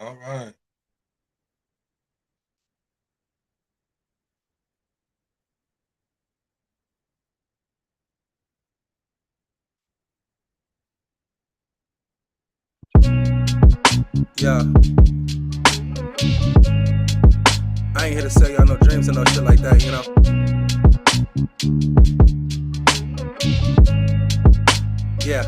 All right. Yeah, I ain't here to sell y'all no dreams and no shit like that, you know? Yeah.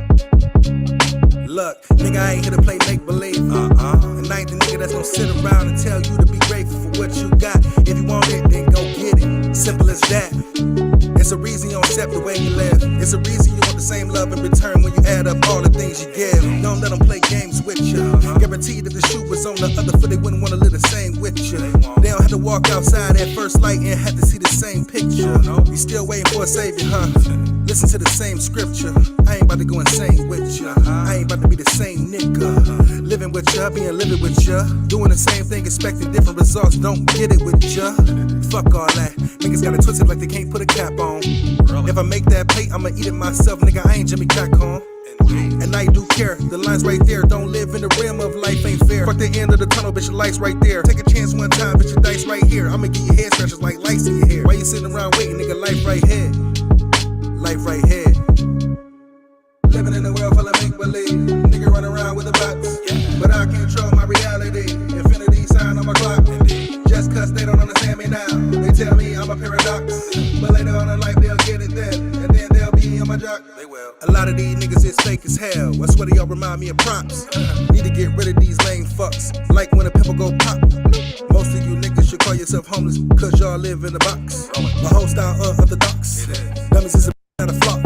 Look, nigga, I ain't here to play make believe. And I ain't the nigga that's gonna sit around and tell you to be grateful for what you got. If you want it, then go get it. Simple as that. It's a reason you don't accept the way you live. It's a reason you want the same love in return when you add up all the things you give. Don't let them play games with you. Guaranteed if the shoe was on the other foot, they wouldn't wanna live the same with you. They don't have to walk outside at first light and have to see the same picture. You still waiting for a savior, huh? Listen to the same scripture. I ain't about to go insane with you. I ain't about to be the same nigga. Living with ya, being living with ya. Doing the same thing, expecting different results. Don't get it with ya. Fuck all that. Niggas got it twisted like they can't put a cap on. If I make that plate, I'ma eat it myself. Nigga, I ain't Jimmy Crackon. And I do care, the line's right there. Don't live in the rim of life ain't fair. Fuck the end of the tunnel, bitch, your light's right there. Take a chance one time, bitch, your dice right here. I'ma give you head scratches like lights in your hair. Why you sitting around waiting, nigga, life right here. Life right here. Living in a world full of make-believe. Nigga run around with a box. But I control my reality. Infinity sign on my clock. Just cause they don't understand me now. They tell me I'm a paradox. But later on in life they'll get it then. And then they'll be on my jock. They will. A lot of these niggas is fake as hell. I swear y'all remind me of props. Need to get rid of these lame fucks. Like when a pimple go pop. Most of you niggas should call yourself homeless. Cause y'all live in a box. My whole style orthodox. Dummies is not a flaw.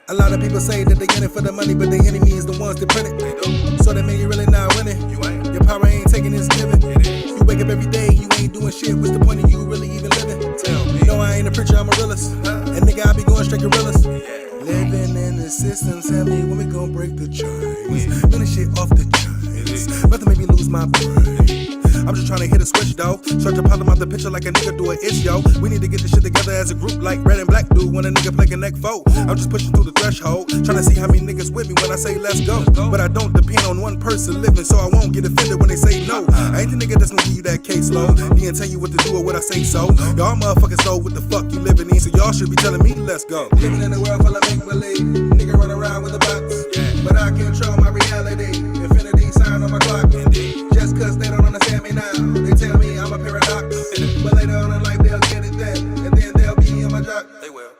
A lot of people say that they in it for the money, but the enemy is the ones that print it. So that mean you really not winning. Your power ain't taking it's given. You wake up every day, you ain't doing shit. What's the point of you really even living? Tell me. No, I ain't a preacher, I'm a realist. And nigga, I be going straight gorillas. Living in the system, tell me when we gon' break the chains. None of shit off the chains. About to make me lose my brain. I'm just trying to hit a switch, though. Start to problem out the picture like a nigga do an itch, yo. We need to get this shit together as a group like red and black do when a nigga play Connect 4. I'm just pushing through the threshold, trying to see how many niggas with me when I say let's go. But I don't depend on one person living, so I won't get offended when they say no. I ain't the nigga that's gonna give you that case low. He ain't tell you what to do or what I say so. Y'all motherfuckers know what the fuck you living in, so y'all should be telling me let's go. Living in a world full of make-believe. Nigga run around with a box. But I control my reality. Infinity sign on my clock. Just cause they don't understand me now. They tell me I'm a paradox. But later on in life they'll get it then. And then they'll be in my jock. They will.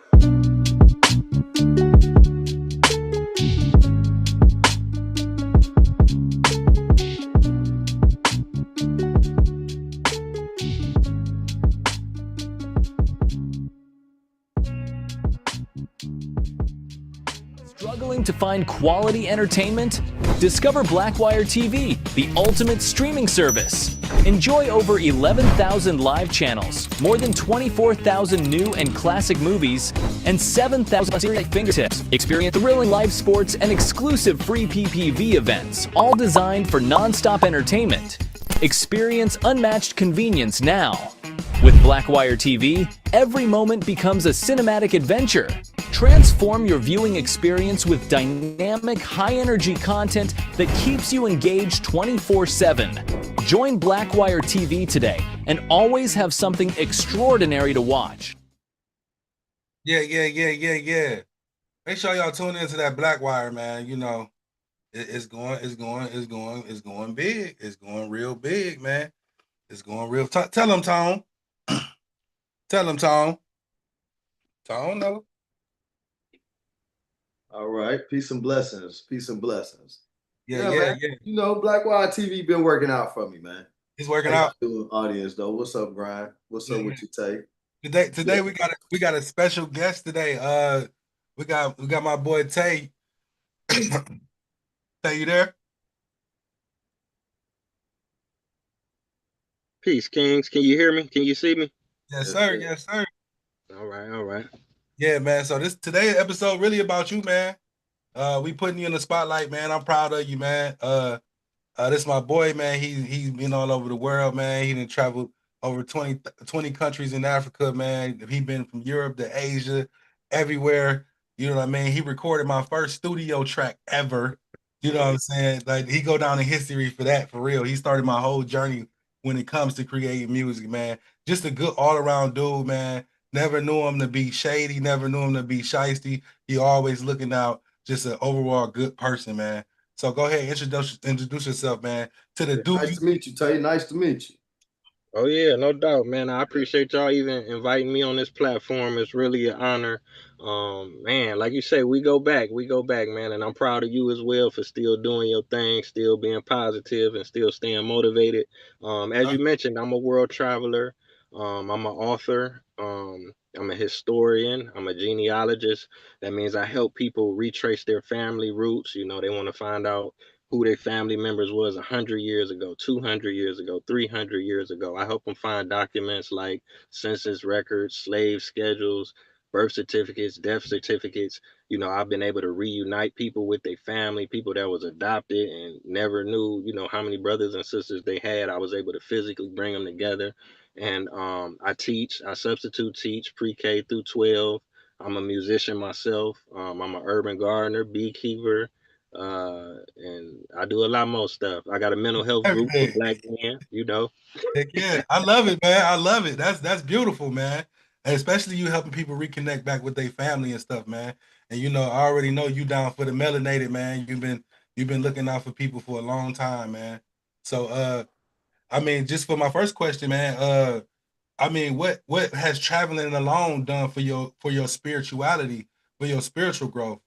Struggling to find quality entertainment? Discover Blackwire TV, the ultimate streaming service. Enjoy over 11,000 live channels, more than 24,000 new and classic movies, and 7,000 series at fingertips. Experience thrilling live sports and exclusive free PPV events, all designed for non-stop entertainment. Experience unmatched convenience now. With Blackwire TV, every moment becomes a cinematic adventure. Transform your viewing experience with dynamic, high-energy content that keeps you engaged 24/7. Join Blackwire TV today and always have something extraordinary to watch. Yeah. Make sure y'all tune into that Blackwire, man. You know, it's going big. It's going real big, man. It's going real. Tell them, Tom. Tell them, Tom. Tom, no. All right. Peace and blessings. Peace and blessings. Yeah. Man. You know, Blackwire TV been working out for me, man. He's working out. Audience though. What's up, Brian? What's up with you, Taye? Today we got a special guest today. We got my boy Taye. Taye, you there? Peace, Kings. Can you hear me? Can you see me? Yes, sir. Yes, sir. All right. Yeah, man. So today's episode really about you, man. We putting you in the spotlight, man. I'm proud of you, man. This is my boy, man. He's been all over the world, man. He done traveled over 20 countries in Africa, man. He been from Europe to Asia, everywhere. You know what I mean? He recorded my first studio track ever. You know what I'm saying? Like he go down in history for that, for real. He started my whole journey when it comes to creating music, man. Just a good all around dude, man. Never knew him to be shady, never knew him to be shisty. He always looking out, just an overall good person, man. So go ahead, introduce yourself, man, to the Yeah, dude nice to meet you, Taye. Nice to meet you. Oh yeah, no doubt, man. I appreciate y'all even inviting me on this platform. It's really an honor. Man, like you say, we go back, man, and I'm proud of you as well for still doing your thing, still being positive, and still staying motivated. As uh, you mentioned, I'm a world traveler. I'm an author. I'm a historian. I'm a genealogist. That means I help people retrace their family roots. You know, they want to find out who their family members was 100 years ago, 200 years ago, 300 years ago. I help them find documents like census records, slave schedules, birth certificates, death certificates. You know, I've been able to reunite people with their family, people that was adopted and never knew, you know, how many brothers and sisters they had. I was able to physically bring them together. And I substitute teach pre-K through 12. I'm a musician myself. I'm an urban gardener, beekeeper, and I do a lot more stuff. I got a mental health group for everything. black men, you know. Heck yeah, I love it, man. I love it. That's beautiful, man. And especially you helping people reconnect back with their family and stuff, man. And you know, I already know you down for the melanated, man. You've been looking out for people for a long time, man. So I mean, just for my first question, man, I mean, what has traveling alone done for your spirituality, for your spiritual growth?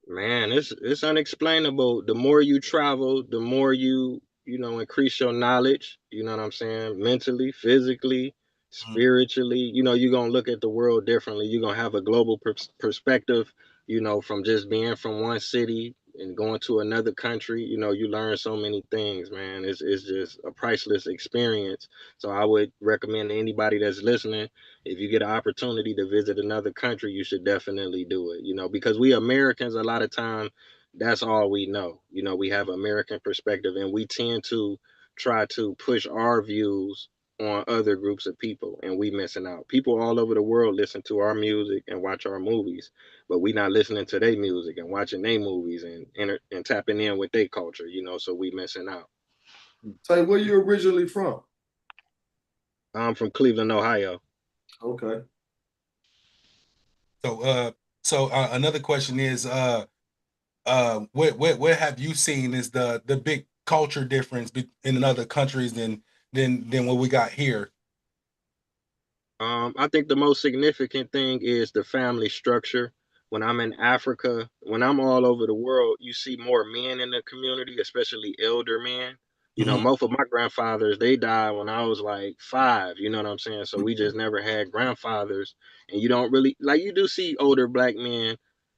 Man, it's unexplainable. The more you travel, the more you know increase your knowledge. You know what I'm saying? Mentally, physically, Mm, spiritually. You know, you're gonna look at the world differently. You're gonna have a global perspective. You know, from just being from one city and going to another country. You know, you learn so many things, man. It's just a priceless experience. So I would recommend to anybody that's listening, if you get an opportunity to visit another country, you should definitely do it. You know, because we Americans, a lot of time, that's all we know. You know, we have American perspective, and we tend to try to push our views on other groups of people, and we missing out. People all over the world listen to our music and watch our movies, but we not listening to their music and watching their movies and tapping in with their culture. You know, so we missing out. Taye, where you originally from? I'm from Cleveland, Ohio. Okay. So another question is what have you seen is the big culture difference in other countries than what we got here? I think the most significant thing is the family structure. When I'm in Africa, when I'm all over the world, you see more men in the community, especially elder men. You know, Mhm. most of my grandfathers, they died when I was like 5, you know what I'm saying? So we just never had grandfathers. And you don't really, like, you do see older black men,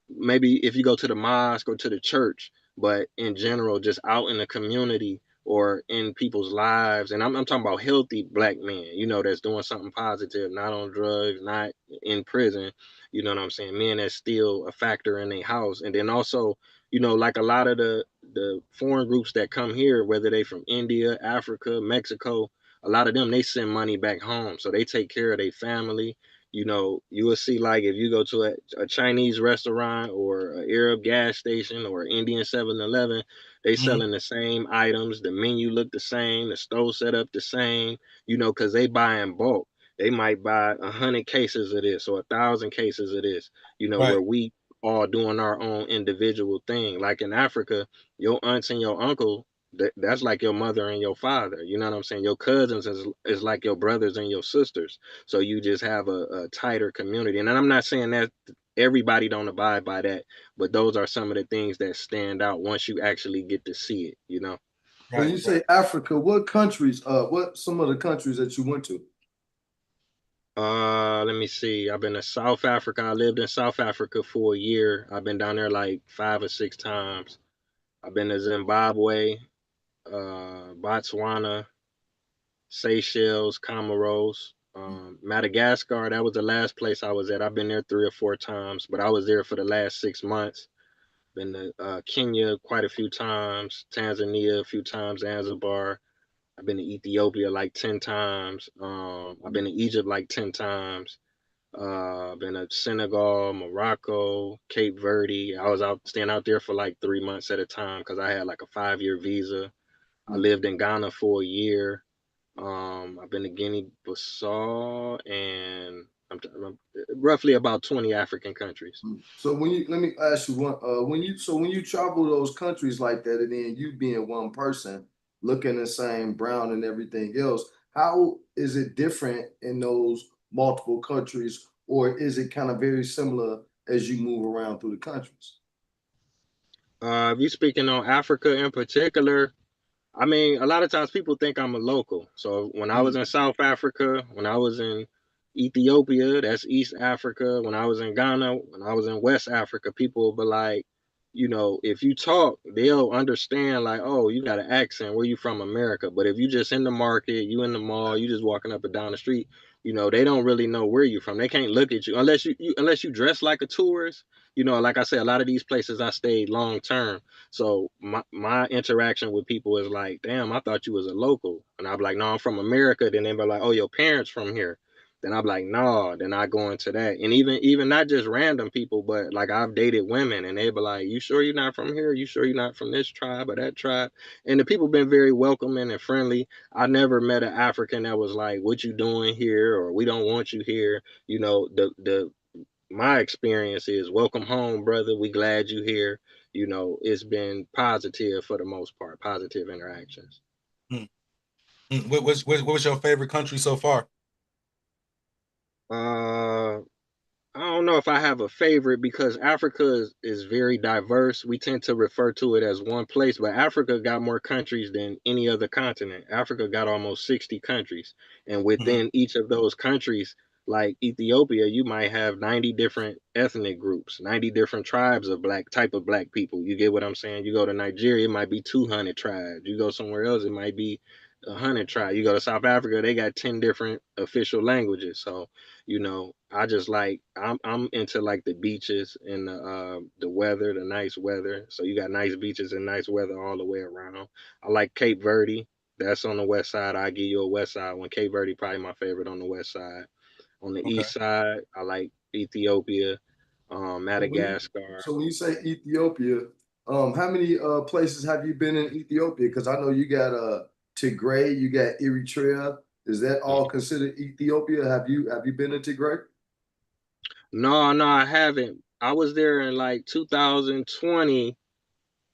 maybe if you go to the mosque or to the church, but in general, just out in the community or in people's lives. And I'm talking about healthy black men, you know, that's doing something positive, not on drugs, not in prison. You know what I'm saying? Men that's still a factor in their house. And then also, you know, like a lot of the foreign groups that come here, whether they from India, Africa, Mexico, a lot of them they send money back home. So they take care of their family. You know, you will see like if you go to a Chinese restaurant or an Arab gas station or Indian 7-Eleven, they Mhm. selling the same items. The menu look the same. The stove set up the same. You know, because they buy in bulk. They might buy 100 cases of this or 1,000 cases of this. You know, Right, where we all doing our own individual thing. Like in Africa, your aunts and your uncle, that's like your mother and your father. You know what I'm saying? Your cousins is like your brothers and your sisters. So you just have a tighter community. And I'm not saying that everybody don't abide by that, but those are some of the things that stand out once you actually get to see it, you know. When right, you right. say Africa, what countries, what some of the countries that you went to? Let me see. I've been to South Africa. I lived in South Africa for a year. I've been down there like 5 or 6 times. I've been to Zimbabwe, Botswana, Seychelles, Comoros, Madagascar. That was the last place I was at. I've been there 3 or 4 times, but I was there for the last 6 months. Been to Kenya quite a few times, Tanzania a few times, Zanzibar. I've been to Ethiopia like 10 times. I've been to Egypt like 10 times. Been to Senegal, Morocco, Cape Verde. I was staying out there for like 3 months at a time because I had like a 5-year visa. I Mm. lived in Ghana for a year. I've been to Guinea-Bissau and I'm roughly about 20 African countries. So when you let me ask you one when you travel those countries like that and then you being one person looking the same brown and everything else, how is it different in those multiple countries, or is it kind of very similar as you move around through the countries? If you speaking on Africa in particular, I mean, a lot of times people think I'm a local. So when I was Mm. in South Africa, when I was in Ethiopia, that's East Africa, when I was in Ghana, when I was in West Africa, people will be like, if you talk, they'll understand like, oh, you got an accent, where you from, America. But if you just in the market, you in the mall, you just walking up and down the street, they don't really know where you from. They can't look at you unless you dress like a tourist. Like I said, a lot of these places I stayed long term. So my interaction with people is like, damn, I thought you was a local. And I'd be like, no, I'm from America. Then they'd be like, oh, your parents from here. Then I'd be like, no, then I go into that. And even not just random people, but like I've dated women and they'd be like, you sure you're not from here? You sure you're not from this tribe or that tribe? And the people been very welcoming and friendly. I never met an African that was like, what you doing here? Or we don't want you here. The my experience is welcome home, brother. We glad you here. It's been positive for the most part, positive interactions. Mm. What was your favorite country so far? Uh, I don't know if I have a favorite because Africa is very diverse. We tend to refer to it as one place, but Africa got more countries than any other continent. Africa got almost 60 countries. And Mhm. within each of those countries, like Ethiopia, you might have 90 different ethnic groups, 90 different tribes of black people. You get what I'm saying? You go to Nigeria, it might be 200 tribes. You go somewhere else, it might be 100 tribes. You go to South Africa, they got 10 different official languages. So I just like I'm into like the beaches and the weather, the nice weather. So you got nice beaches and nice weather all the way around. I like Cape Verde. That's on the west side. I give you a west side one. Cape Verde probably my favorite on the west side. On the Okay. east side, I like Ethiopia, So when you Madagascar. so when you say Ethiopia, how many places have you been in Ethiopia? Because I know you got Tigray, you got Eritrea. Is that all considered Ethiopia? Have you been to Tigray? No, no, I haven't. I was there in like 2020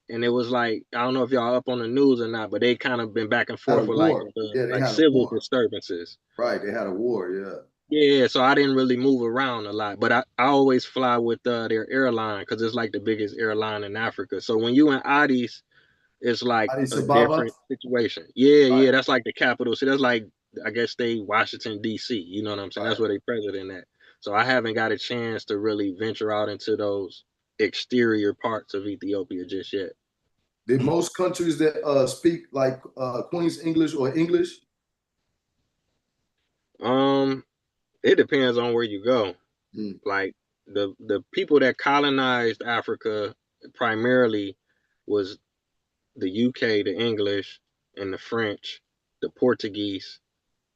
and it was like I don't know if y'all up on the news or not, but they kind of been back and Had a forth with like war. Yeah, they like had a civil war. disturbances. Right, they had a war. Yeah. Yeah, so I didn't really move around a lot, but I always fly with their airline because it's like the biggest airline in Africa. So when you in Addis, it's like Addis a Ababa. different situation. Yeah, Right, yeah, that's like the capital. So that's like I guess they Washington D.C. You know what I'm saying? right. That's where they president at. So I haven't got a chance to really venture out into those exterior parts of Ethiopia just yet. Did most countries that speak like Queen's English or English? Um, it depends on where you go. Mm, Like the people that colonized Africa primarily was the UK, the English, and the French, the Portuguese,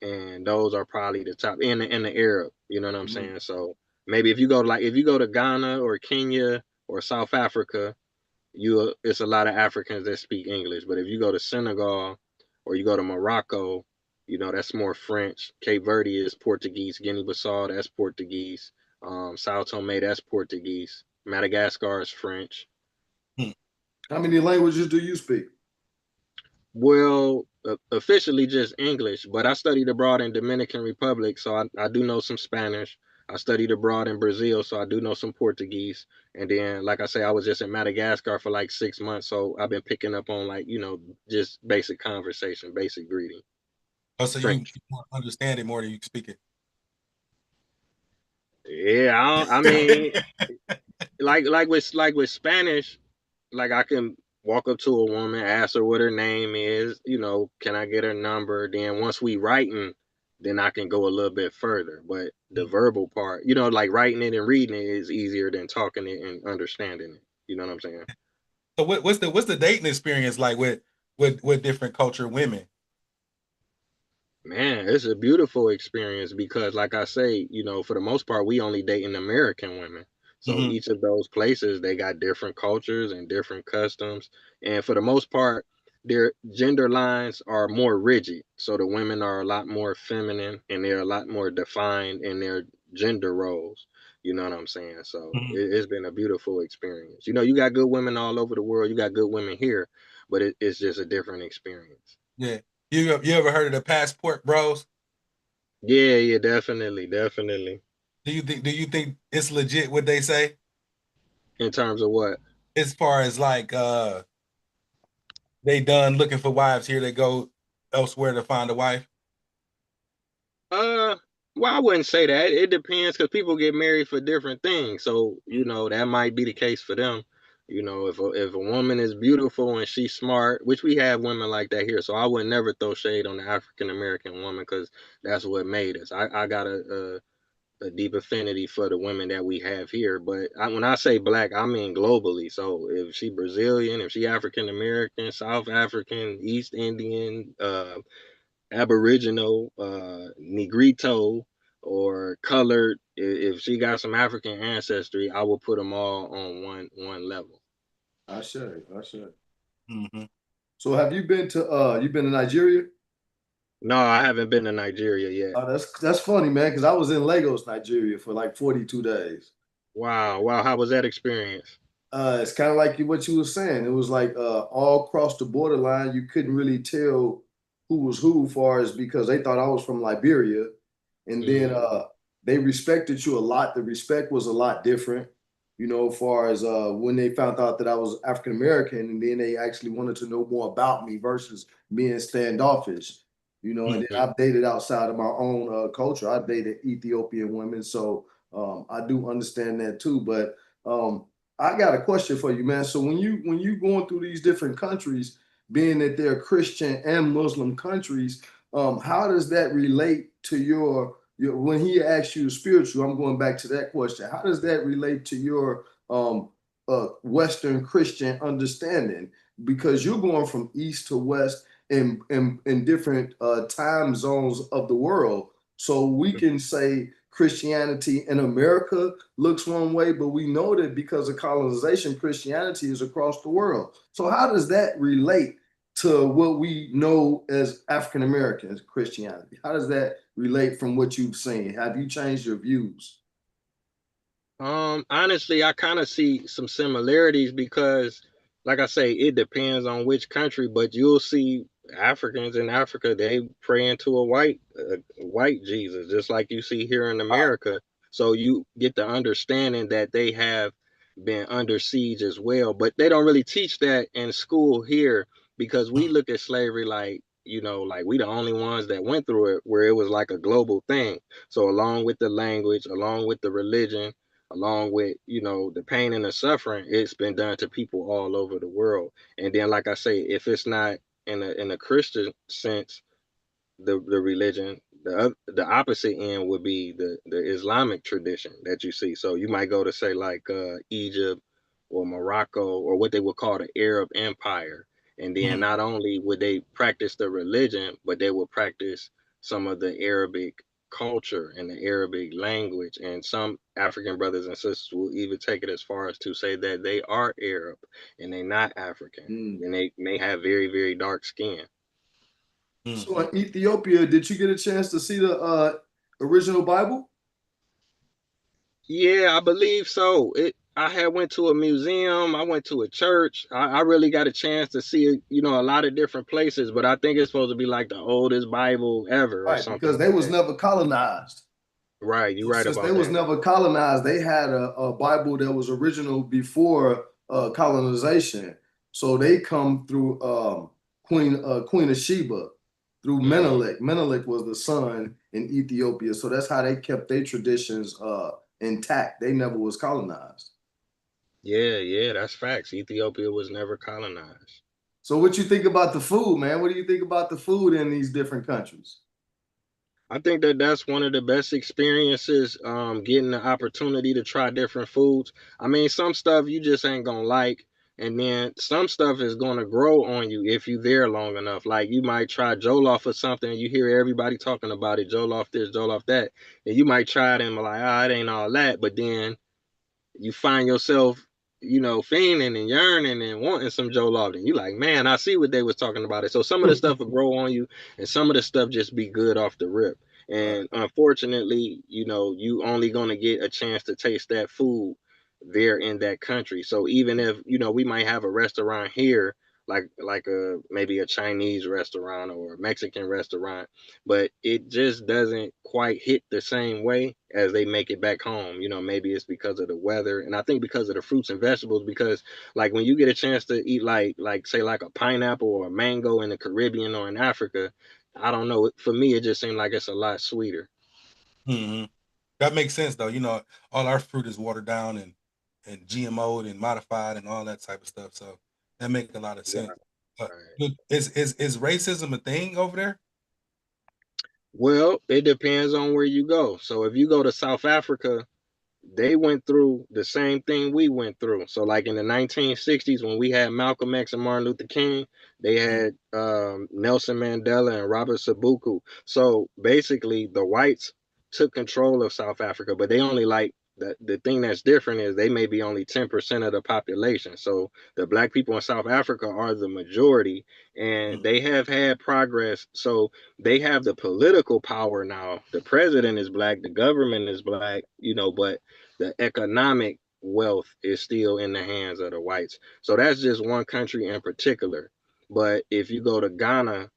and those are probably the top, and the Arab. You know what I'm mm. saying? So maybe if you go to Ghana or Kenya or South Africa, it's a lot of Africans that speak English. But if you go to Senegal or you go to Morocco, that's more French. Cape Verde is Portuguese. Guinea-Bissau, that's Portuguese. Sao Tome, that's Portuguese. Madagascar is French. Hmm. How many languages do you speak? Well, officially just English, but I studied abroad in Dominican Republic, so I do know some Spanish. I studied abroad in Brazil, so I do know some Portuguese. And then, like I say, I was just in Madagascar for like 6 months, so I've been picking up on like, just basic conversation, basic greeting. Oh, so you French. understand it more than you speak it. Yeah, I mean, like with Spanish, like I can walk up to a woman, ask her what her name is, can I get her number? Then once we writing, then I can go a little bit further. But the Hmm. verbal part, like writing it and reading it is easier than talking it and understanding it. You know what I'm saying? So what's the dating experience like with different culture women? Man, it's a beautiful experience because, like I say, for the most part, we only dating American women. So Hmm. each of those places, they got different cultures and different customs. And for the most part, their gender lines are more rigid. So the women are a lot more feminine and they're a lot more defined in their gender roles. You know what I'm saying? So Hmm. it's been a beautiful experience. You got good women all over the world. You got good women here, but it's just a different experience. Yeah. You ever heard of the passport bros? Yeah, yeah, definitely, definitely. Do you think it's legit what they say In terms of what? as far as like they done looking for wives, here they go elsewhere to find a wife? Uh, well, I wouldn't say that. It depends because people get married for different things. So, that might be the case for them. If a woman is beautiful and she's smart, which we have women like that here. So I would never throw shade on the African American woman because that's what made us. I got a deep affinity for the women that we have here. But when I say black, I mean globally. So if she Brazilian, if she African American, South African, East Indian, Aboriginal, Negrito, or colored. If she got some African ancestry, I will put them all on one level. I should. I should. Hmm. So have you been to Nigeria? No, I haven't been to Nigeria yet. That's funny, man, because I was in Lagos, Nigeria for like 42 days. Wow, wow. How was that experience? It's kind of like what you were saying. It was like all across the borderline, you couldn't really tell who was who, far as because they thought I was from Liberia, and then Mm, they respected you a lot. The respect was a lot different, far as when they found out that I was African American, and then they actually wanted to know more about me versus being standoffish. And then Hmm. I've dated outside of my own culture. I dated Ethiopian women, so I do understand that too. But I got a question for you, man. So when you going through these different countries, being that they're Christian and Muslim countries, how does that relate to your when he asks you spiritual? I'm going back to that question. How does that relate to your Western Christian understanding? Because you're going from east to west in different time zones of the world. So we can say Christianity in America looks one way, but we know that because of colonization, Christianity is across the world. So how does that relate to what we know as African Americans Christianity? How does that relate from what you've seen? Have you changed your views? Honestly, I kind of see some similarities because, like I say, it depends on which country, but you'll see Africans in Africa, they pray into a white Jesus, just like you see here in America. So you get the understanding that they have been under siege as well, but they don't really teach that in school here because we look at slavery like we the only ones that went through it, where it was like a global thing. So along with the language, along with the religion, along with the pain and the suffering, it's been done to people all over the world. And then, like I say, if it's not in a Christian sense, the religion, the opposite end would be the Islamic tradition that you see. So you might go to say like Egypt or Morocco or what they would call the Arab Empire, and then Hmm. not only would they practice the religion, but they would practice some of the Arabic culture and the Arabic language. And some African brothers and sisters will even take it as far as to say that they are Arab and they're not African, Mm. and they may have very, very dark skin. So Hmm. in Ethiopia, did you get a chance to see the original Bible? Yeah, I believe so. I had went to a museum, I went to a church. I really got a chance to see, a lot of different places, but I think it's supposed to be like the oldest Bible ever or Right, something because they like was that. never colonized. Right, you're So right since they about was that. never colonized, they had a Bible that was original before colonization. So they come through Queen of Sheba through Hmm. Menelik. Menelik was the son in Ethiopia, so that's how they kept their traditions intact. They never was colonized. Yeah, yeah, that's facts. Ethiopia was never colonized. So what you think about the food, man? What do you think about the food in these different countries? I think that that's one of the best experiences, getting the opportunity to try different foods. I mean, some stuff you just ain't gonna like, and then some stuff is going to grow on you if you there long enough. Like you might try Jollof or something, and you hear everybody talking about it, Jollof this, Jollof that, and you might try it and be like, it ain't all that, but then you find yourself, fiending and yearning and wanting some Joe Lofton. You like, man, I see what they was talking about it. So some of the stuff will grow on you, and some of the stuff just be good off the rip. Right. And unfortunately, you only gonna get a chance to taste that food there in that country. So even if we might have a restaurant here, like a maybe a Chinese restaurant or a Mexican restaurant, but it just doesn't quite hit the same way as they make it back home. Maybe it's because of the weather, and I think because of the fruits and vegetables. Because like when you get a chance to eat like say like a pineapple or a mango in the Caribbean or in Africa, I don't know. For me, it just seemed like it's a lot sweeter. Mm-hmm. That makes sense though. All our fruit is watered down and GMO'd and modified and all that type of stuff. So that makes a lot of Right. sense. Right. Look, is racism a thing over there? Well, it depends on where you go. So if you go to South Africa, they went through the same thing we went through. So, like in the 1960s, when we had Malcolm X and Martin Luther King, they Mm, had Nelson Mandela and Robert Sabuku. So, basically, the whites took control of South Africa, but they only like the thing that's different is they may be only 10% of the population. So, the black people in South Africa are the majority, and mm, they have had progress. So, they have the political power now. The president is black, the government is black, but the economic wealth is still in the hands of the whites. So that's just one country in particular. But if you go to Ghana,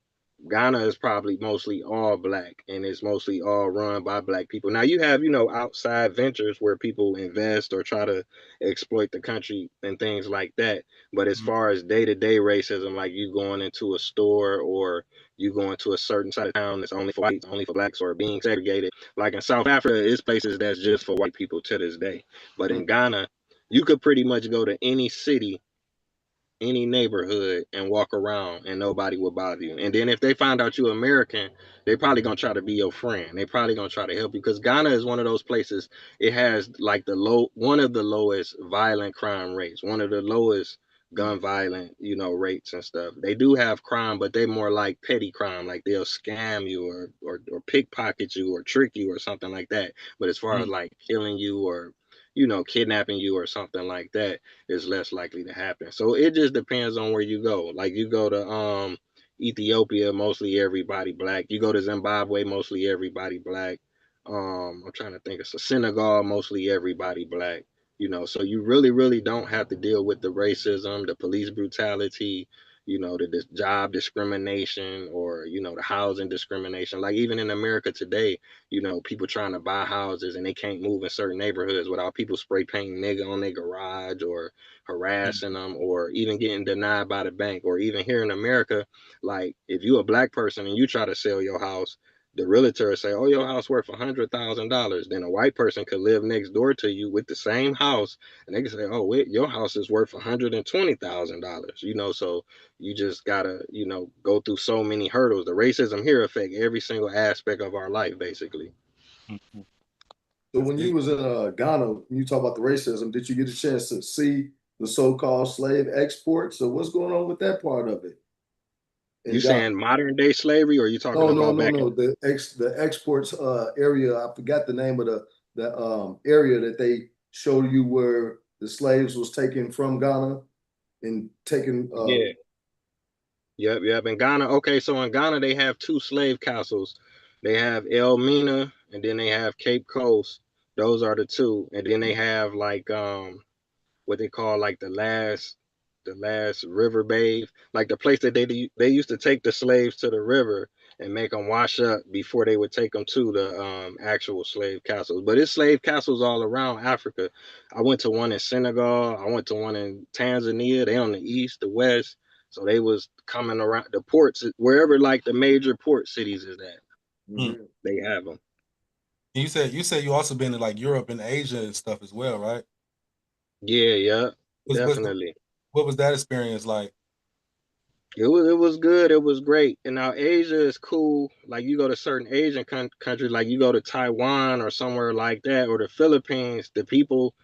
Ghana is probably mostly all black and it's mostly all run by black people. Now you have, outside ventures where people invest or try to exploit the country and things like that. But as mm, far as day-to-day racism, like you going into a store or you going to a certain side of town that's only for whites, only for blacks, or being segregated. Like in South Africa, it's places that's just for white people to this day. But Mm. in Ghana, you could pretty much go to any city, any neighborhood and walk around and nobody will bother you. And then if they find out you're American, they probably gonna try to be your friend. They probably gonna try to help you because Ghana is one of those places. It has like one of the lowest violent crime rates, one of the lowest gun violent, rates and stuff. They do have crime, but they more like petty crime, like they'll scam you or pickpocket you or trick you or something like that. But as far as mm, like killing you or kidnapping you or something like that, is less likely to happen. So it just depends on where you go. Like you go to Ethiopia, mostly everybody black. You go to Zimbabwe, mostly everybody black. I'm trying to think of Senegal, mostly everybody black. So you really, really don't have to deal with the racism, the police brutality, the job discrimination, or the housing discrimination. Like even in America today, people trying to buy houses and they can't move in certain neighborhoods without people spray painting nigga on their garage or mm, harassing them or even getting denied by the bank. Or even here in America, like if you a black person and you try to sell your house, the realtor say, "Oh, your house worth $100,000." Then a white person could live next door to you with the same house, and they can say, "Oh, wait, your house is worth $120,000." So you just gotta, go through so many hurdles. The racism here affect every single aspect of our life, basically. mm, mm. So That's when you deep. was in Ghana, you talk about the racism, did you get a chance to see the so-called slave exports? So what's going on with that part of it You in Ghana? saying modern day slavery, or you talking No, no, about no, back in? no. The exports area, I forgot the name of the area that they showed you where the slaves was taken from Ghana and taken Yeah, yep, yep. In Ghana, okay, so in Ghana they have two slave castles. They have Elmina and then they have Cape Coast. Those are the two, and then they have like what they call like the last river bathe, like the place that they used to take the slaves to the river and make them wash up before they would take them to the actual slave castles. But it's slave castles all around Africa. I went to one in Senegal. I went to one in Tanzania. They on the east, the west. So they was coming around the ports wherever like the major port cities is at. Mm. Mhm. They have them. And you said you also been to like Europe and Asia and stuff as well, right? Yeah, yeah, Was definitely. what was that experience like? It was good. It was great. And now Asia is cool. Like you go to certain Asian countries, like you go to Taiwan or somewhere like that, or the Philippines. The people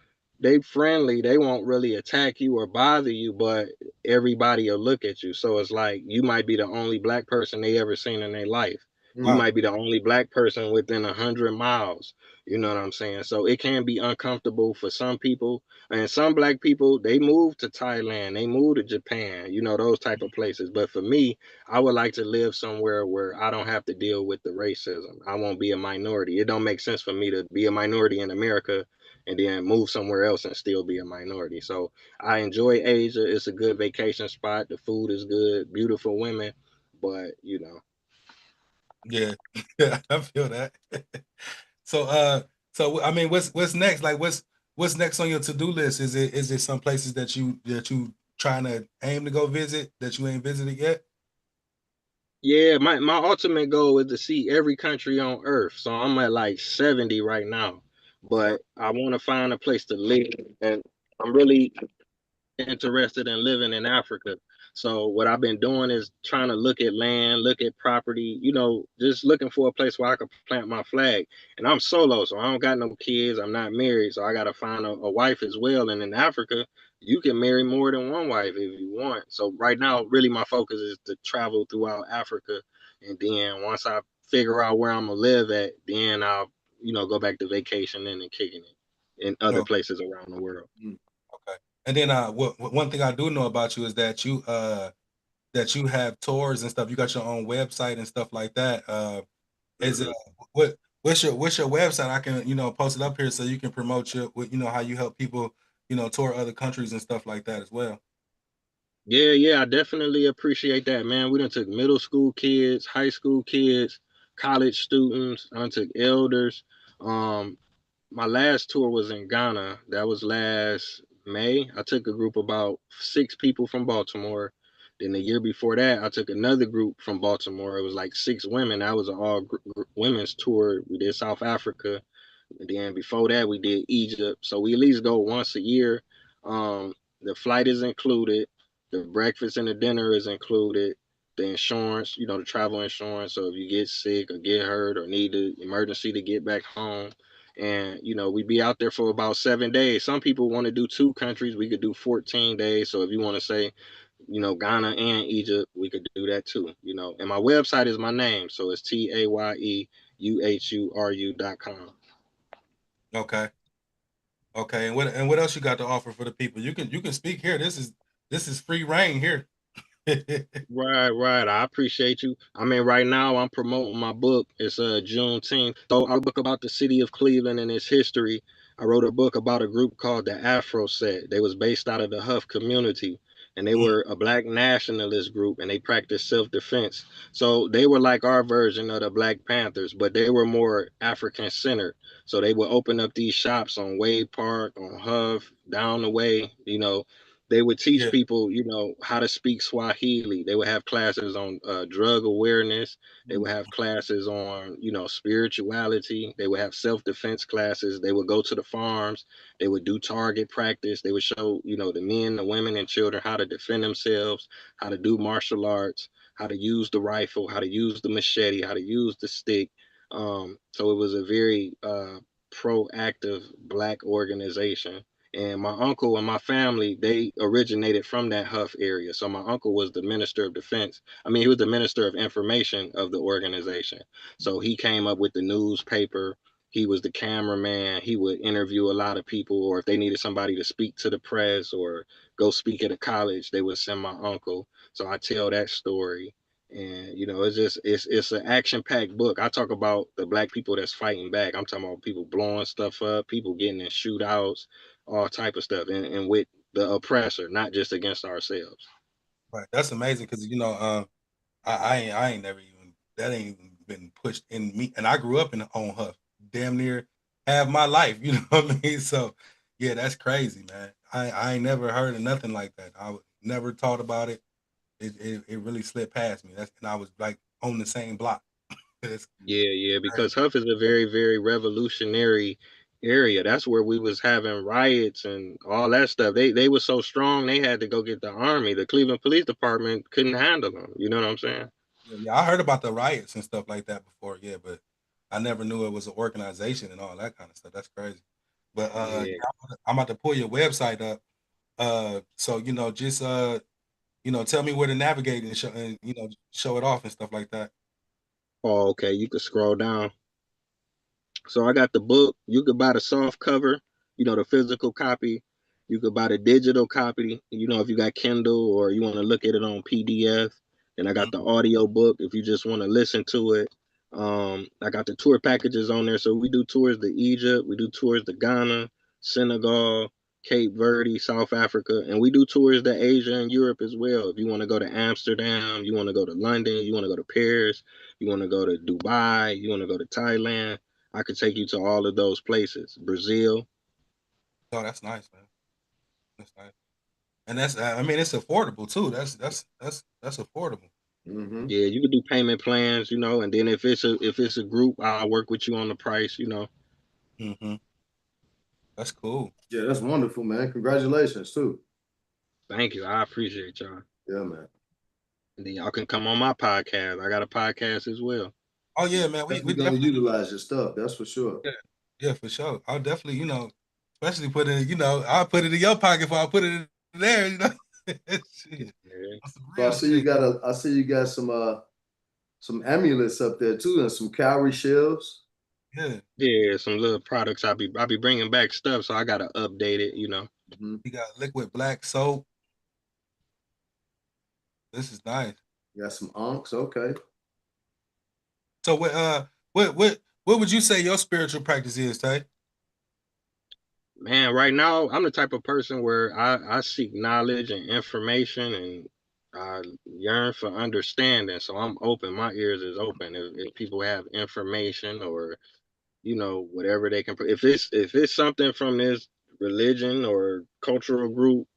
they friendly. They won't really attack you or bother you, but everybody will look at you. So it's like you might be the only black person they ever seen in their life. You Mm. Wow. might be the only black person within 100 miles. You know what I'm saying? So it can be uncomfortable for some people, and some black people they move to Thailand, they move to Japan, you know, those type of places. But for me, I would like to live somewhere where I don't have to deal with the racism. I won't be a minority. It don't make sense for me to be a minority in America and then move somewhere else and still be a minority. So I enjoy Asia. It's a good vacation spot. The food is good, beautiful women, but you know. Yeah, yeah, I feel that. So, so I mean, what's next? Like, what's next on your to do list? Is it some places that you trying to aim to go visit that you ain't visited yet? Yeah, my ultimate goal is to see every country on earth. So I'm at like 70 right now. Okay. But I want to find a place to live, and I'm really interested in living in Africa. So what I've been doing is trying to look at land, look at property, you know, just looking for a place where I could plant my flag. And I'm solo, so I don't got no kids. I'm not married, so I got to find a wife as well. And in Africa, you can marry more than one wife if you want. So right now, really my focus is to travel throughout Africa. And then once I figure out where I'm gonna live at, then I'll, you know, go back to vacationing and kicking it in other No. places around the world. Mm. Okay. And then, one thing I do know about you is that you have tours and stuff. You got your own website and stuff like that. Is Mhm. what's your website? I can post it up here so you can promote how you help people tour other countries and stuff like that as well. Yeah, yeah, I definitely appreciate that, man. We done took middle school kids, high school kids, college students, I done took elders. Um, my last tour was in Ghana. That was last May. I took a group about 6 people from Baltimore. Then the year before that, I took another group from Baltimore. It was like 6 women. That was an all women's tour. We did South Africa. And then before that, we did Egypt. So we at least go once a year. The flight is included, the breakfast and the dinner is included, the insurance, you know, the travel insurance. So if you get sick or get hurt or need the emergency to get back home, and you know, we be out there for about 7 days. Some people want to do 2 countries. We could do 14 days. So if you want to say, you know, Ghana and Egypt, we could do that too. You know, and my website is my name, so it's TayeUhuru.com. Okay. Okay. And what else you got to offer for the people? You can speak here. This is free reign here. Right, right. I appreciate you. I mean, right now I'm promoting my book. It's Juneteenth. So I wrote a book about the city of Cleveland and its history. I wrote a book about a group called the Afro Set. They was based out of the Huff community, and they Mm, were a black nationalist group, and they practiced self-defense. So they were like our version of the Black Panthers, but they were more African centered. So they would open up these shops on Wade Park, on Huff, down the way, you know, they would teach yeah. people, you know, how to speak Swahili. They would have classes on drug awareness. They would Mm. have classes on, you know, spirituality. They would have self-defense classes. They would go to the farms. They would do target practice. They would show, you know, the men, the women, and children how to defend themselves, how to do martial arts, how to use the rifle, how to use the machete, how to use the stick. So it was a very proactive black organization, and my uncle and my family, they originated from that Huff area. So my uncle was the minister of defense. I mean, he was the minister of information of the organization. So he came up with the newspaper. He was the cameraman. He would interview a lot of people, or if they needed somebody to speak to the press or go speak at a college, they would send my uncle. So I tell that story. And you know, it's an action packed book. I talk about the black people that's fighting back. I'm talking about people blowing stuff up, people getting in shootouts, all type of stuff, and with the oppressor, not just against ourselves. Right. That's amazing because I ain't never even that ain't even been pushed in me, and I grew up on Huff, damn near half my life. You know what I mean? So, yeah, that's crazy, man. I ain't never heard of nothing like that. Never thought about it. It really slipped past me. And I was like on the same block. It's Yeah, yeah, crazy. because Huff is a very, very revolutionary area. That's where we was having riots and all that stuff. They were so strong they had to go get the army. The Cleveland Police Department couldn't handle them. You know what I'm saying? Yeah, yeah, I heard about the riots and stuff like that before. Yeah, but I never knew it was an organization and all that kind of stuff. That's crazy. But Yeah. I'm about to pull your website up. So just tell me where to navigate and show it off and stuff like that. Oh, okay. You can scroll down. So I got the book. You could buy the soft cover, the physical copy. You could buy the digital copy, if you got Kindle or you want to look at it on PDF. And I got the audio book if you just want to listen to it. I got the tour packages on there. So we do tours to Egypt, we do tours to Ghana, Senegal, Cape Verde, South Africa, and we do tours to Asia and Europe as well. If you want to go to Amsterdam, you want to go to London, you want to go to Paris, you want to go to Dubai, you want to go to Thailand, I could take you to all of those places. Brazil. Oh, that's nice, man. That's nice. And that's I mean it's affordable too. That's affordable. Mm-hmm. Yeah, you could do payment plans, and then if it's a group, I'll work with you on the price. Hmm. That's cool. Yeah, that's wonderful, man. Congratulations too. Thank you. I appreciate y'all. Yeah, man. And then y'all can come on my podcast. I got a podcast as well. Oh yeah, man. We Definitely gonna definitely utilize your stuff. That's for sure. yeah, yeah, for sure. I'll definitely, especially put it, I'll put it in your pocket before I put it in there. Shit. Yeah. That's some So I real see you shit. got some amulets up there too, and some cowrie shells. Yeah. Yeah, some little products I'll be bringing back stuff, so I gotta update it. Mm-hmm. You got liquid black soap. This is nice. You got some unks. Okay. So what would you say your spiritual practice is, Tay? Man, right now I'm the type of person where I seek knowledge and information and I yearn for understanding. So I'm open. My ears is open. If people have information or whatever they can. If it's something from this religion or cultural group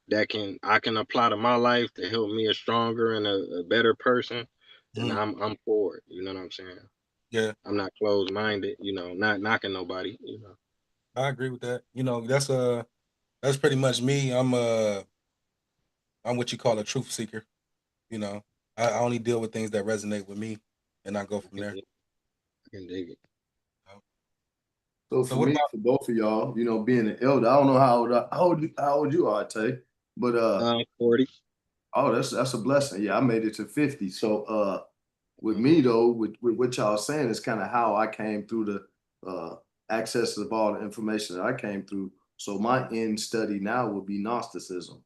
that I can apply to my life to help me a stronger and a better person, then Mhm. I'm for it. You know what I'm saying? Yeah, I'm not closed minded. Not knocking nobody. I agree with that. That's pretty much me. I'm what you call a truth seeker. You know, I only deal with things that resonate with me, and I go I from can there. dig, I can dig it. So So for what me, about? for both of y'all, being an elder, I don't know how old you are, Tay, but 40. oh, that's a blessing. Yeah, I made it to 50. So with Mhm. me though, with what y'all saying is kind of how I came through the access of all the information that I came through. So my end study now would be Gnosticism.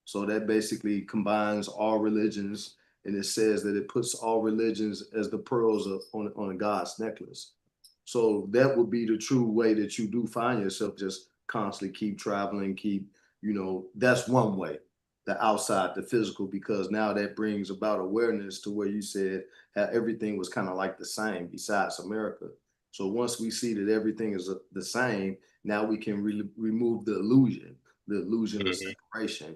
So that basically combines all religions, and it says that it puts all religions as the pearls on a God's necklace. So that would be the true way that you do find yourself. Just constantly keep traveling, that's one way, the outside, the physical, because now that brings about awareness to where you said how everything was kind of like the same besides America. So once we see that everything is the same, now we can remove the illusion of Hmm. separation.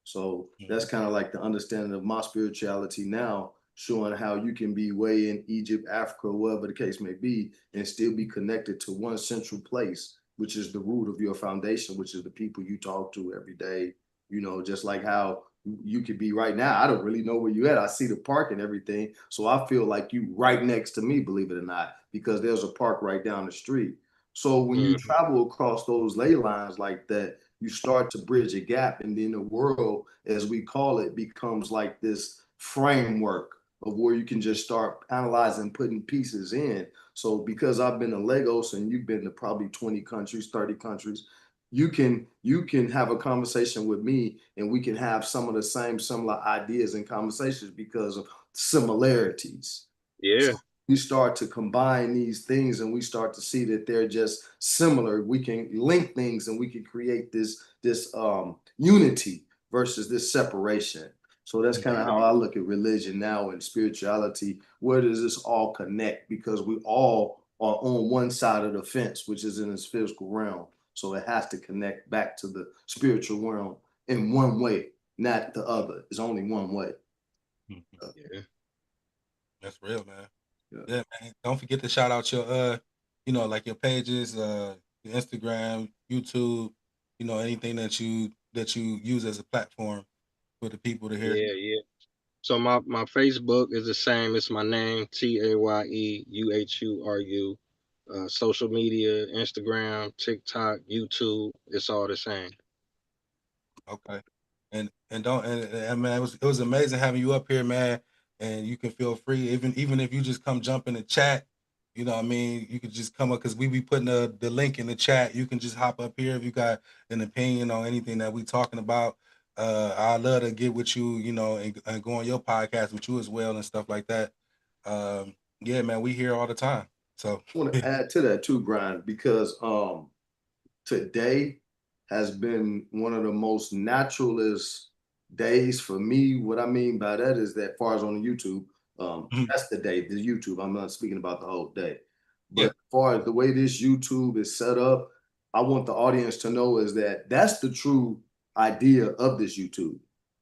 So that's Mhm. kind of like the understanding of my spirituality now, showing how you can be way in Egypt, Africa, whatever the case may be, and still be connected to one central place, which is the root of your foundation, which is the people you talk to every day. Just like how you could be right now. I don't really know where you at. I see the park and everything. So I feel like you right next to me, believe it or not, because there's a park right down the street. So when you Hmm. travel across those ley lines like that, you start to bridge a gap, and then the world, as we call it, becomes like this framework of where you can just start analyzing, putting pieces in. So because I've been to Lagos and you've been to probably 20 countries, 30 countries, you can have a conversation with me, and we can have some of the same similar ideas and conversations because of similarities. Yeah. So we start to combine these things, and we start to see that they're just similar. We can link things, and we can create this unity versus this separation. So that's kind of Mhm. how I look at religion now and spirituality. Where does this all connect? Because we all are on one side of the fence, which is in this physical realm. So it has to connect back to the spiritual realm in one way, not the other. It's only one way. Mhm. Yeah. That's real, man. Yeah. Yeah, man. Don't forget to shout out your like your pages, your Instagram, YouTube, anything that you use as a platform for the people to hear. Yeah. Yeah. So my Facebook is the same. It's my name, TayeUhuru. social media, Instagram, TikTok, YouTube. It's all the same. Okay. And don't and man, it was amazing having you up here, man. And you can feel free, even if you just come jump in the chat, you know what I mean, you could just come up because we be putting the link in the chat. You can just hop up here if you got an opinion on anything that we talking about. I'd love to get with you, you know, and go on your podcast with you as well and stuff like that. Yeah, man, we here all the time. So I want to add to that too, Grind, because today has been one of the most naturalist days for me. What I mean by that is that, far as on the YouTube, mhm. that's the day, the YouTube. I'm not speaking about the whole day, but Yeah, as far as the way this YouTube is set up, I want the audience to know is that that's the true idea of this YouTube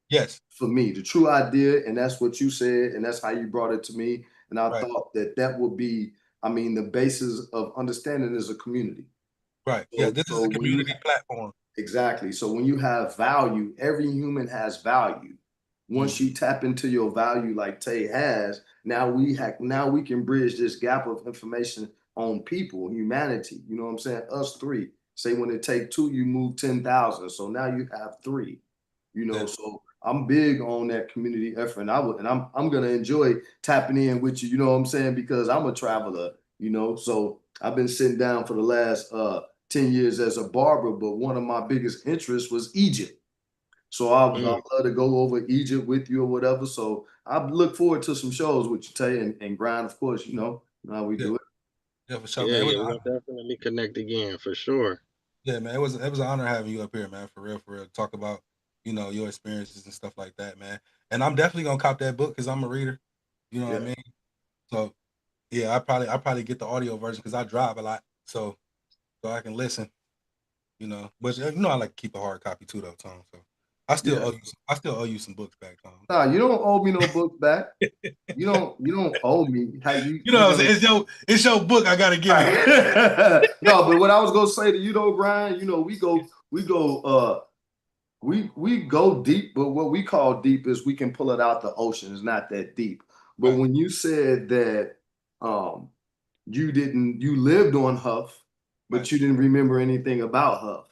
yes, for me, the true idea, and that's what you said, and that's how you brought it to me. And I right, thought that that would be, I mean, the basis of understanding is a community. right. Yeah, So, this is so a when you community platform. exactly. So when you have value, every human has value. Once Mhm. you tap into your value like Tay has, now we can bridge this gap of information on people, humanity. You know what I'm saying? Us three. Say when it take two, you move 10,000. So now you have three. You know, Yeah. so I'm big on that community effort. And I'm gonna enjoy tapping in with you, you know what I'm saying? Because I'm a traveler, you know. So I've been sitting down for the last 10 years as a barber, but one of my biggest interests was Egypt. So I would Mm. love to go over Egypt with you or whatever. So I look forward to some shows with you, Tay, and Grind, of course, you know how we Yeah. do it. Yeah, for sure, Yeah, man. It was yeah, an we're honor. gonna definitely connect again for sure. Yeah, man. It was an honor having you up here, man. For real, for real. Talk about your experiences and stuff like that, man. And I'm definitely gonna cop that book because I'm a reader. You know what I Yeah. mean? So yeah, I probably get the audio version because I drive a lot, so I can listen. But I like to keep a hard copy too, though, Tom. So Yeah. I still owe you some books back, Tom. Nah, you don't owe me no book back. You don't owe me. How You know you're what I'm gonna saying? It's your book. I gotta give you. no, but what I was gonna say to you though, Brian, we go deep, but what we call deep is we can pull it out the ocean. It's not that deep. But Right, when you said that um you lived on Huff, right. but you didn't remember anything about Huff.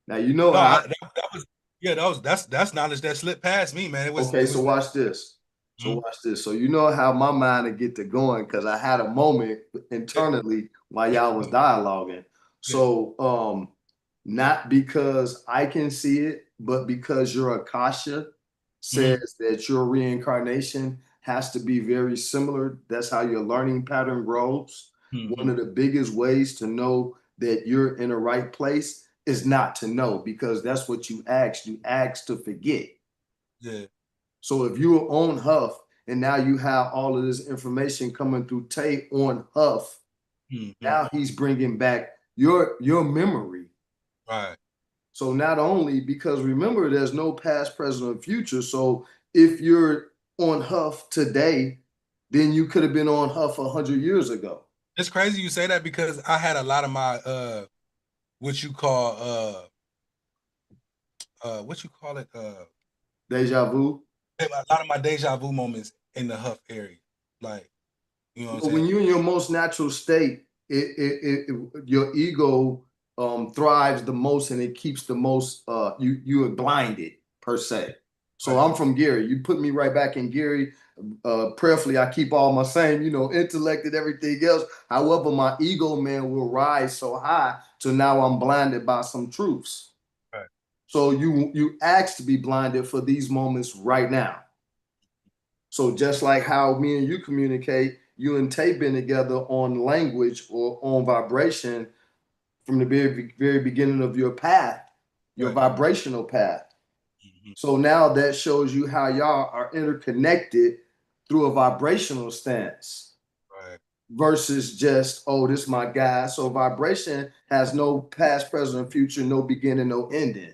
Now you know No, how that was yeah, that's knowledge that slipped past me, man. It was Okay, it so was. watch this. So Mhm. watch this. So you know how my mind would get to going because I had a moment Yeah, internally while y'all was dialoguing. yeah. So not because I can see it, but because your Akasha Mhm, says that your reincarnation has to be very similar. That's how your learning pattern grows. One mhm. of the biggest ways to know that you're in the right place is not to know because that's what you asked. You asked to forget. Yeah. So if you were on Huff and now you have all of this information coming through Tay on Huff, Mhm. now he's bringing back your memory. Right. So not only because remember there's no past, present, or future. So if you're on Huff today, then you could have been on Huff 100 years ago. It's crazy you say that because I had a lot of my what you call what you call it Deja vu. a lot of my deja vu moments in the Huff area. Like, you know what I'm But when saying? you're in your most natural state, your ego thrives the most and it keeps the most you are blinded per se. So Right. I'm from Gary. You put me right back in Gary. Prayerfully, I keep all my same, intellect and everything else. However, my ego man will rise so high so now I'm blinded by some truths. Right. So you ask to be blinded for these moments right now. So just like how me and you communicate, you and Tay been together on language or on vibration from the very beginning of your path, your Right. vibrational path. Mhm. So now that shows you how y'all are interconnected through a vibrational stance Right. versus just, oh, this is my guy. So vibration has no past, present, future, no beginning, no ending.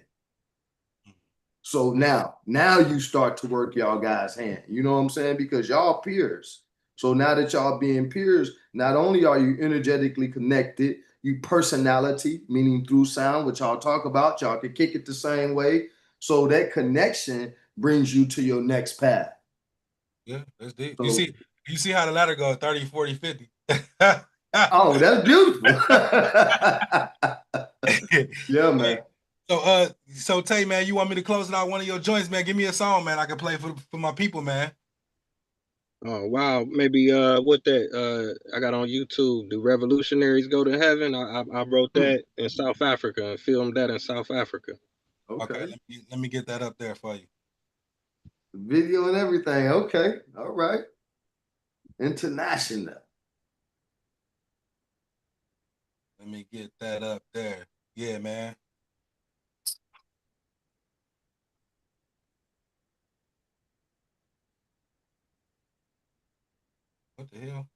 Mhm. So now you start to work y'all guys' hand. You know what I'm saying? Because y'all peers. So now that y'all being peers, not only are you energetically connected, you personality, meaning through sound, which I'll talk about, y'all can kick it the same way. So that connection brings you to your next path. Yeah, that's deep. You So see how the ladder go 30, 40, 50. Oh, that's beautiful. Yeah, man. So Tay, man, you want me to close it out one of your joints, man? Give me a song, man. I can play for my people, man. Oh wow, maybe what that I got on YouTube. Do revolutionaries go to heaven? I wrote that in South Africa and filmed that in South Africa. Okay, Okay. let me get that up there for you. Video and everything. Okay. All right. International. Let me get that up there. Yeah, man. What the hell?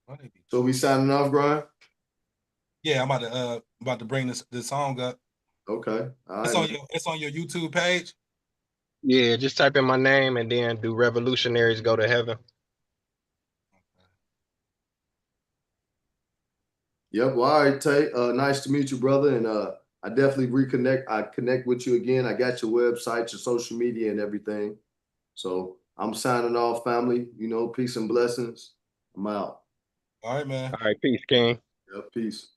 Why they be So we signing off, Brian? Yeah, I'm about to bring this song up. Okay. All It's right, on man. your YouTube page. Yeah, just type in my name and then do revolutionaries go to heaven. Yep. Well, all right, Tay. Nice to meet you, brother. And I definitely reconnect. I connect with you again. I got your website, your social media, and everything. So I'm signing off, family. You know, peace and blessings. I'm out. All right, man. All right, peace, King. Yep, peace.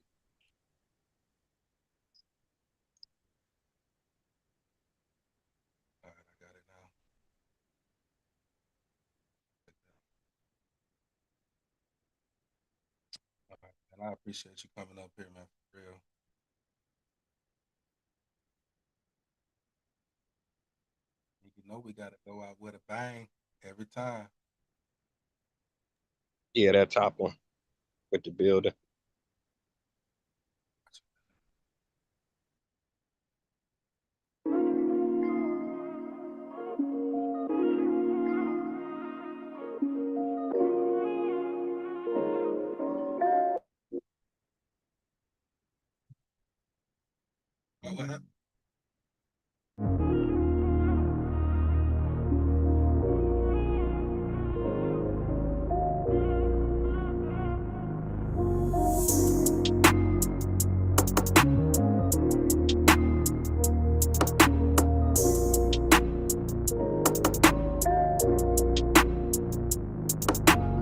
All right, I got it now. All right, and I appreciate you coming up here, man, for real. You know we gotta go out with a bang every time. Yeah, that top one with the building. What happened?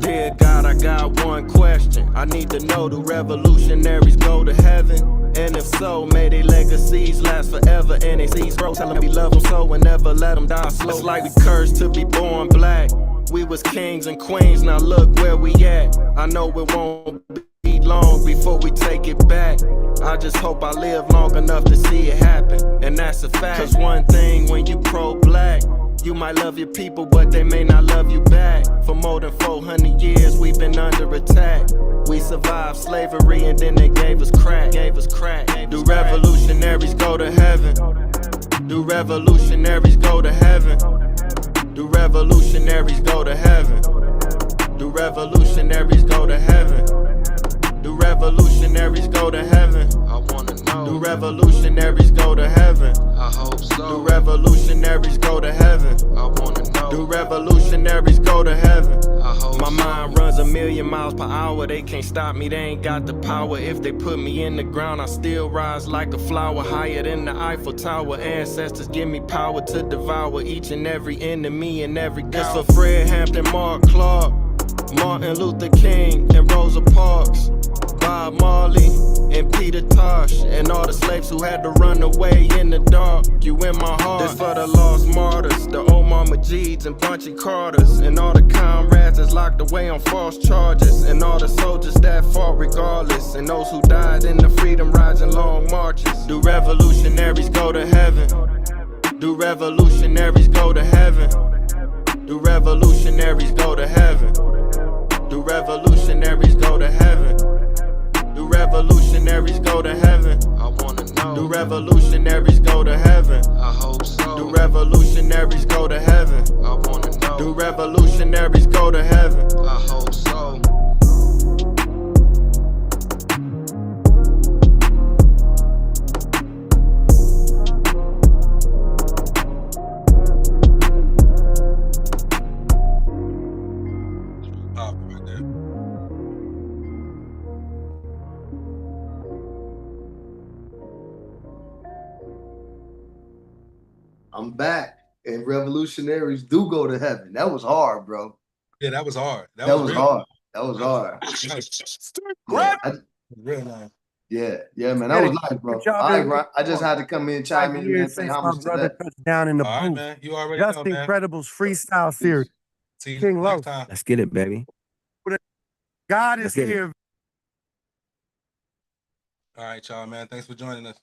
Dear God, I got one question. I need to know, do revolutionaries go to heaven? And if so, may their legacies last forever. And they see bro, tell them we love them so and never let them die slow. It's like we cursed to be born black. We was kings and queens, now look where we at. I know it won't be long before we take it back. I just hope I live long enough to see it happen. And that's a fact. Cause one thing when you pro-black, you might love your people, but they may not love you back. For more than 400 years, we've been under attack. We survived slavery and then they gave us crack. Do revolutionaries go to heaven? Do revolutionaries go to heaven? Do revolutionaries go to heaven? Do revolutionaries go to heaven? Do revolutionaries go to heaven? I wanna know. Do revolutionaries go to heaven? I hope so. Do revolutionaries go to heaven? I wanna know. Do revolutionaries go to heaven? I hope My so. mind runs 1,000,000 miles per hour. They can't stop me, they ain't got the power. If they put me in the ground, I still rise like a flower, higher than the Eiffel Tower. Ancestors give me power to devour each and every enemy and every coward. It's for Fred Hampton, Mark Clark, Martin Luther King, and Rosa Parks, Bob Marley, and Peter Tosh, and all the slaves who had to run away in the dark. You in my heart. This for the lost martyrs, the Omar Majeeds and Bunchy Carters, and all the comrades that's locked away on false charges, and all the soldiers that fought regardless, and those who died in the freedom rides and long marches. Do revolutionaries go to heaven? Do revolutionaries go to heaven? Do revolutionaries go to heaven? Do revolutionaries go to heaven? Do revolutionaries go to heaven? I wanna know. Do revolutionaries go to heaven? I hope so. Do revolutionaries go to heaven? I wanna know. Do revolutionaries go to heaven? I hope so. Stop right there. I'm back. And revolutionaries do go to heaven. That was hard, bro. Yeah, that was hard. That was real hard. That was hard. nice. Yeah, Real nice. yeah, man. That was nice, bro. What y'all All right, been bro. I just doing? had to come in and chime 5 in, man. years Pay since my homage to brother that. touched down in the All right, booth. man. You already Just know, man. Incredibles freestyle series. See you King next Low. time. Let's get it, baby. God Let's is get it. here. All right, y'all, man. Thanks for joining us.